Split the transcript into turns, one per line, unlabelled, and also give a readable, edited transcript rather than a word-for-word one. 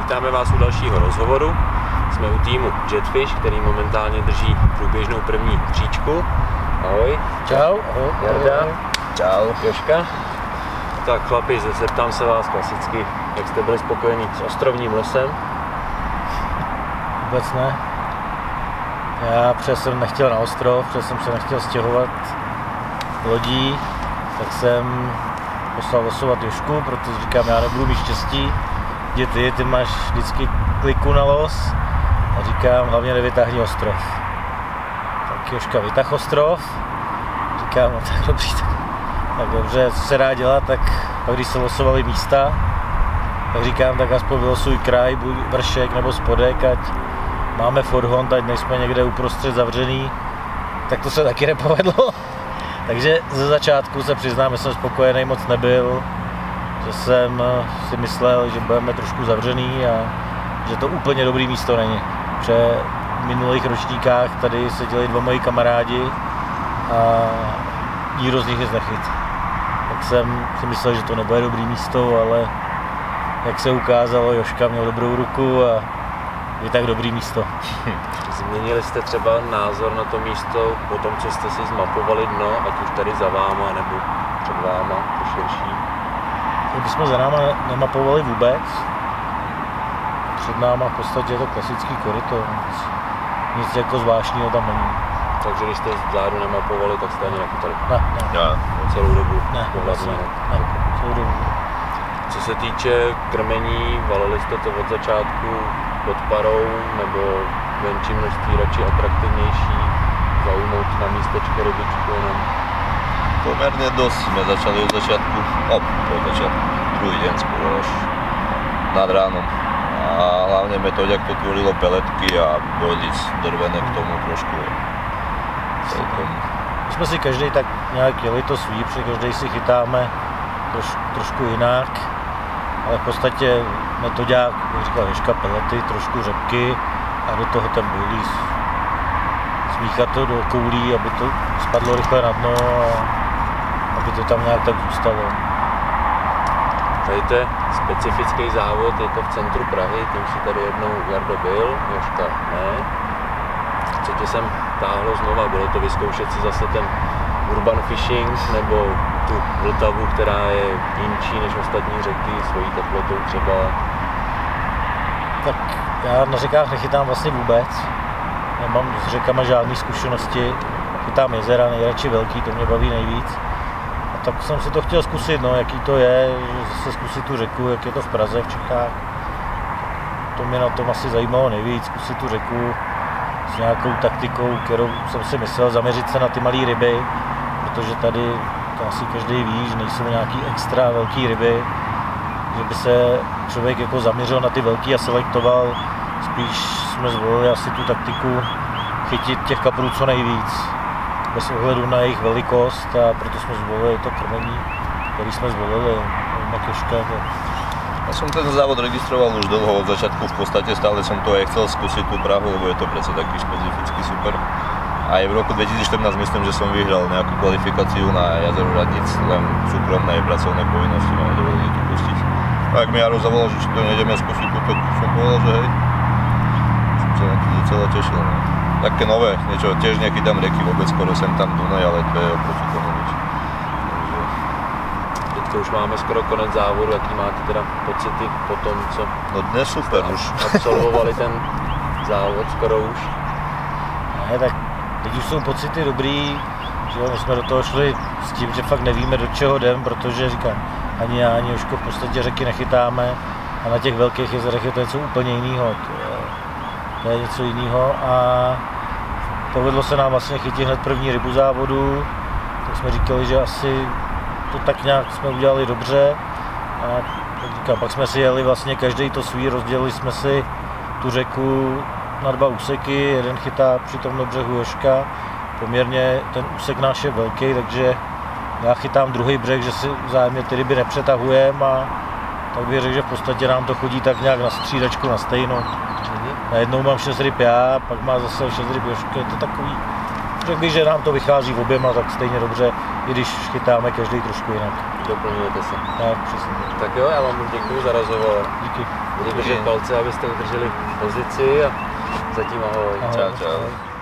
Vítáme vás u dalšího rozhovoru. Jsme u týmu Jetfish, který momentálně drží průběžnou první příčku. Ahoj.
Čau.
Jarda.
Čau.
Jožka. Tak chlapi, zeptám se vás klasicky, jak jste byli spokojení s ostrovním lesem?
Vůbec ne. Já protože jsem nechtěl na ostrov, protože jsem se nechtěl stěhovat lodí, tak jsem poslal losovat Jožku, protože říkám, já nebudu mít štěstí, že ty máš vždycky kliku na los a říkám, hlavně nevytáhni ostrov. Tak Jožka vytáhl ostrov, říkám, no tak dobrý, tak dobře, co se dá dělat, tak pak když se losovaly místa, tak říkám, tak aspoň vylosuj kraj, buď vršek nebo spodek, ať máme forhont, ať nejsme někde uprostřed zavřený, tak to se taky nepovedlo. Takže ze začátku se přiznám, že jsem spokojený moc nebyl, že jsem si myslel, že budeme trošku zavřený a že to úplně dobrý místo není. Protože v minulých ročníkách tady seděli dva moji kamarádi a nikdo z nich nic nechyt. Tak jsem si myslel, že to nebude dobrý místo, ale jak se ukázalo, Jožka měl dobrou ruku a je tak dobrý místo.
Změnili jste třeba názor na to místo po tom, co jste si zmapovali dno, ať už tady za váma nebo před váma, to širší?
My jsme za náma nemapovali vůbec. Před náma v podstatě je to klasický koryto. Nic jako zvláštního tam není.
Takže když jste vzadu nemapovali, tak jste ani nechytali?
Ne.
Celou dobu?
Ne, celou dobu.
Co se týče krmení, valili jste to od začátku pod parou, nebo menší množství, radši atraktivnější, zaujmout na místečko rybičku jenom?
Pomerne dosť sme začali od začiatku, od začiatku, druhý deň skoro až nad ránom. A hlavne metóďak to tvorilo peletky a bojlic drvené k tomu trošku celkom.
My jsme si každý tak nějak jeli to svý, protože každý si chytáme trošku jinak, ale v podstatě metoďák, jak říkal Jožka, pelety, trošku řepky a do toho ten bojlíz. Smíchat to do koulí, aby to spadlo rychle na dno a aby to tam nějak tak zůstalo.
Tady to je specifický závod, je to v centru Prahy, tím si tady jednou Jardo byl, Jožka ne. Co tě sem táhlo znova, bylo to vyzkoušet si zase ten urban fishing nebo tu Vltavu, která je jinčí než ostatní řeky, svojí teplotou třeba?
Tak já na řekách nechytám vlastně vůbec. Nemám s řekama žádné zkušenosti. Chytám jezera, nejradši velký, to mě baví nejvíc. A tak jsem si to chtěl zkusit, no, jaký to je, zase zkusit tu řeku, jak je to v Praze, v Čechách. To mě na tom asi zajímalo nejvíc, zkusit tu řeku s nějakou taktikou, kterou jsem si myslel, zaměřit se na ty malé ryby, protože tady to asi každý ví, že nejsou nějaký extra velký ryby, že by se člověk jako zaměřil na ty velký a selektoval. Spíš jsme zvolili asi tu taktiku chytit těch kaprů co nejvíc, bez ohledu na jejich velikost, a proto jsme zvolili to krmení, který jsme zvolili na Jožka.
Ja som ten závod registroval už dlho od začiatku, v podstate stále som to aj chcel skúsiť tú Prahu, lebo je to predsa taký špecifický super. Aj v roku 2014 myslím, že som vyhral nejakú kvalifikáciu na jazero Radnic, len súkromné pracovné povinnosti ma nedovolili tu pustiť. A ak mi Jaro zavolal, že či to nejdeme skúsiť, tak som povedal, že hej. Som sa na to docela tešil. No. Také nové, niečo, tiež nechytám reky vôbec, skoro sem tam Dunaj, ale to je oproti tomu nič.
Teďka už máme skoro konec závodu, jaký máte teda pocity po tom, co
no dnes super už
absolvovali ten závod skoro už?
Ne, tak teď už jsou pocity dobrý, že my jsme do toho šli s tím, že fakt nevíme, do čeho jdem, protože říkám, ani já, ani Jožko v podstatě řeky nechytáme a na těch velkých jezerech je to něco úplně jiného. To je něco jiného a povedlo se nám vlastně chytit hned první rybu závodu, tak jsme říkali, že asi to tak nějak jsme udělali dobře a říkám, pak jsme si jeli vlastně každý to svý, rozdělili jsme si tu řeku na dva úseky, jeden chytá při tomhle břehu Jožka, poměrně ten úsek náš je velký, takže já chytám druhý břeh, že si vzájemně ty ryby nepřetahujeme a tak bych řekl, že v podstatě nám to chodí tak nějak na střídačku, na stejno. Najednou mám 6 ryb já, pak má zase 6 ryb Jožka, je to takový řekl bych, že nám to vychází v oběma tak stejně dobře, i když chytáme každý trošku jinak.
Doplňujete se.
Tak, přesně.
Tak jo, já vám děkuji za rozhovor.
Díky.
Budu držet palce, abyste udrželi pozici a zatím ahoj.
Čau, čau.